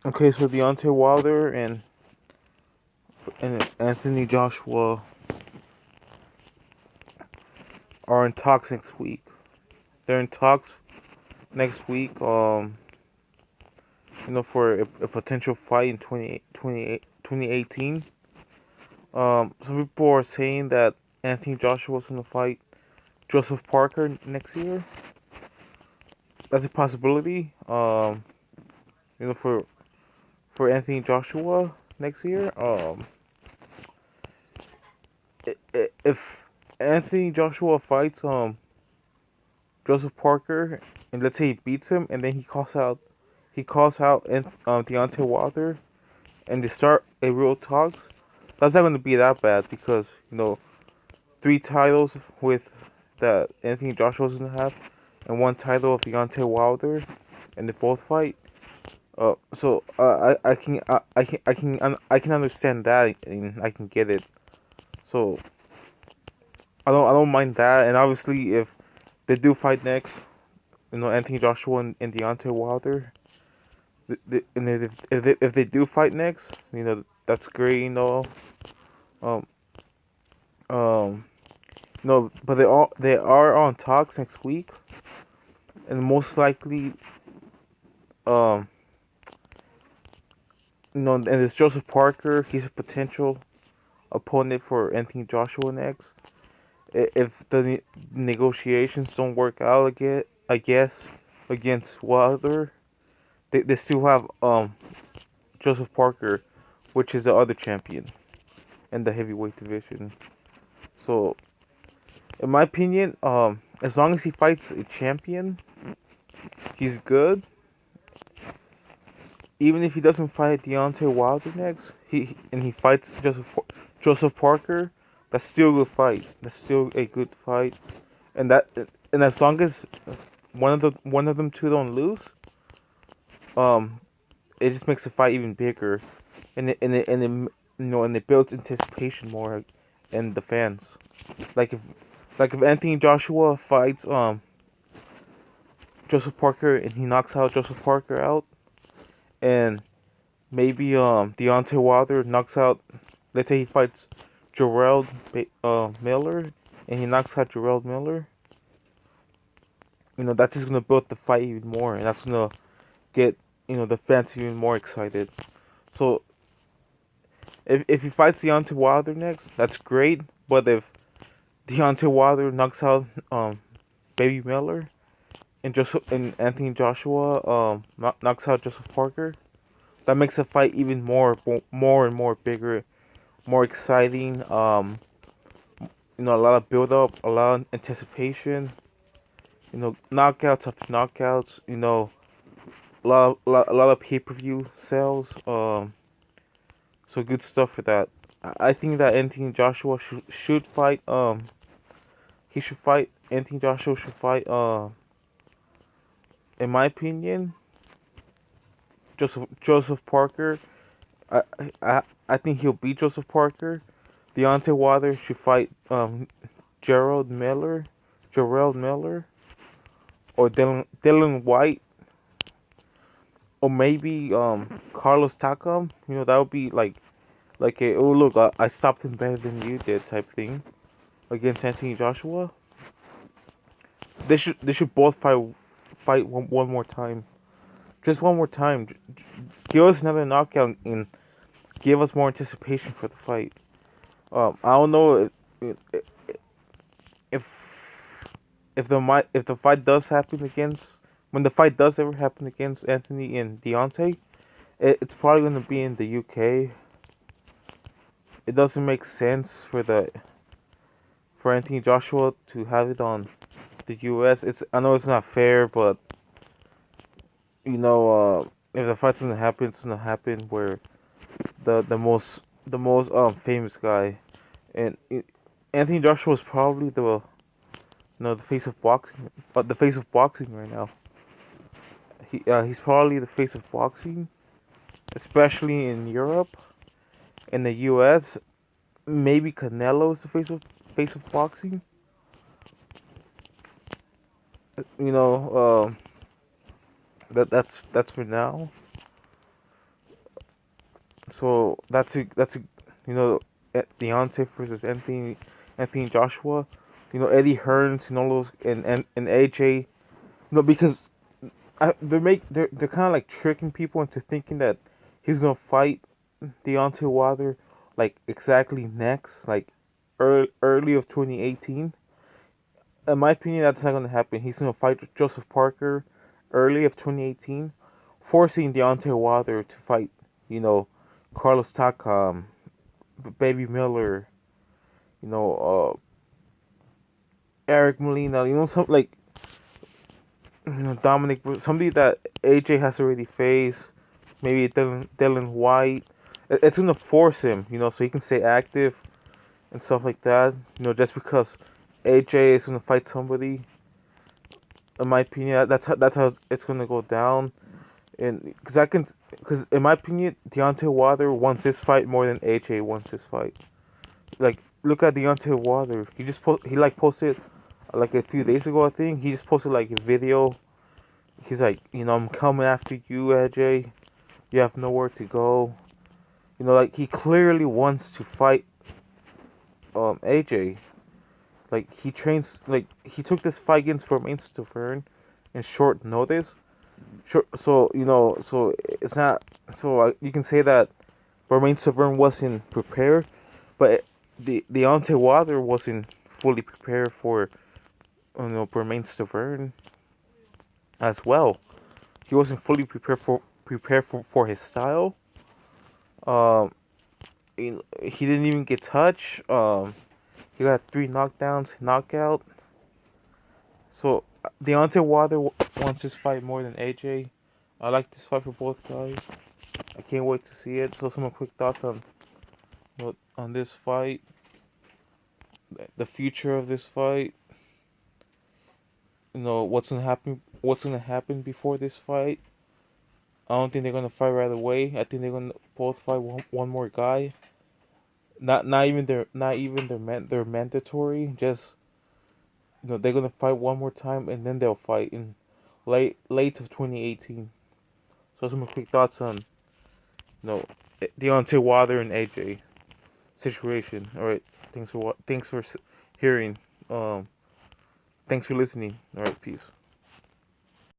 Okay, so Deontay Wilder and Anthony Joshua are in talks next week. They're in talks next week. For a potential fight in 2018. Some people are saying that Anthony Joshua's gonna fight Joseph Parker next year. That's a possibility. You know, for Anthony Joshua next year. If Anthony Joshua fights Joseph Parker, and let's say he beats him, and then he calls out Deontay Wilder, and they start a real talks. That's not going to be that bad because three titles with that Anthony Joshua's going to have, and one title of Deontay Wilder, and they both fight. I can understand that, and I can get it. So I don't mind that, and obviously if they do fight next, Anthony Joshua and Deontay Wilder. And if they do fight next, that's great. Um, um, no, but they are on talks next week, and most likely, um, and it's Joseph Parker. He's a potential opponent for Anthony Joshua next. If the negotiations don't work out again, I guess against Wilder, they still have Joseph Parker, which is the other champion in the heavyweight division. So, in my opinion, as long as he fights a champion, he's good. Even if he doesn't fight Deontay Wilder next, he fights Joseph Parker, that's still a good fight. That's still a good fight, and as long as one of them two don't lose, um, it just makes the fight even bigger, and it builds anticipation more in the fans. Like if Anthony Joshua fights Joseph Parker and he knocks out Joseph Parker out, and maybe Deontay Wilder knocks out. Let's say he fights Miller, and he knocks out Gerald Miller. That's just gonna build the fight even more, and that's gonna get the fans even more excited. So if he fights Deontay Wilder next, that's great. But if Deontay Wilder knocks out Baby Miller, and Anthony Joshua knocks out Joseph Parker, that makes the fight even more and more bigger, more exciting. A lot of build up, a lot of anticipation. Knockouts after knockouts. A lot of pay per view sales. So good stuff for that. I think that Anthony Joshua should fight. He should fight. Anthony Joshua should fight. In my opinion, Joseph Parker. I I think he'll beat Joseph Parker. Deontay Wilder should fight Gerald Miller, Gerald Miller, or Dylan White, or maybe Carlos Takam. That would be like a, oh look, I stopped him better than you did type thing against Anthony Joshua. They should both fight one more time, just one more time. Give us another knockout and give us more anticipation for the fight. I don't know if if the fight does happen against when the fight does ever happen against Anthony and Deontay, it's probably gonna be in the UK. It doesn't make sense for Anthony Joshua to have it on the US. I know it's not fair, but if the fight's gonna happen, it's gonna happen where the most famous guy, and Anthony Joshua is probably the face of boxing, but the face of boxing right now. He's probably the face of boxing, especially in Europe. In the U.S., maybe Canelo is the face of boxing. You know, that's for now. So that's a Deontay versus Anthony Joshua. Eddie Hearns and all those and AJ. Because they're kind of like tricking people into thinking that he's gonna fight Deontay Wilder like exactly next, like early of 2018. In my opinion, that's not gonna happen. He's gonna fight Joseph Parker early of 2018, forcing Deontay Wilder to fight, you know, Carlos Takam, Baby Miller, you know, Eric Molina, some like Dominic, somebody that AJ has already faced, maybe Dylan White. It's gonna force him, so he can stay active and stuff like that. Just because AJ is gonna fight somebody. In my opinion, that's how it's gonna go down. And because in my opinion, Deontay Wilder wants this fight more than AJ wants this fight. Like, look at Deontay Wilder. He like posted like a few days ago. I think he just posted like a video. He's like, I'm coming after you, AJ. You have nowhere to go. Like he clearly wants to fight AJ. Like he trains, like he took this fight against Romain Stavern in short notice. Sure, so it's not so you can say that Romain Stavern wasn't prepared, but the Deontay Wilder wasn't fully prepared for Romain Stavern as well. He wasn't fully prepared for his style. Um, he didn't even get touched. He got 3 knockdowns, knockout. So Deontay Wilder wants this fight more than AJ. I like this fight for both guys. I can't wait to see it. So some quick thoughts on this fight, the future of this fight. What's gonna happen. What's gonna happen before this fight? I don't think they're gonna fight right away. I think they're gonna both fight one more guy. Not even their mandatory. Just they're gonna fight one more time and then they'll fight in late of 2018. So some quick thoughts on Deontay Wilder and AJ situation. All right, thanks for hearing. Thanks for listening. All right, peace.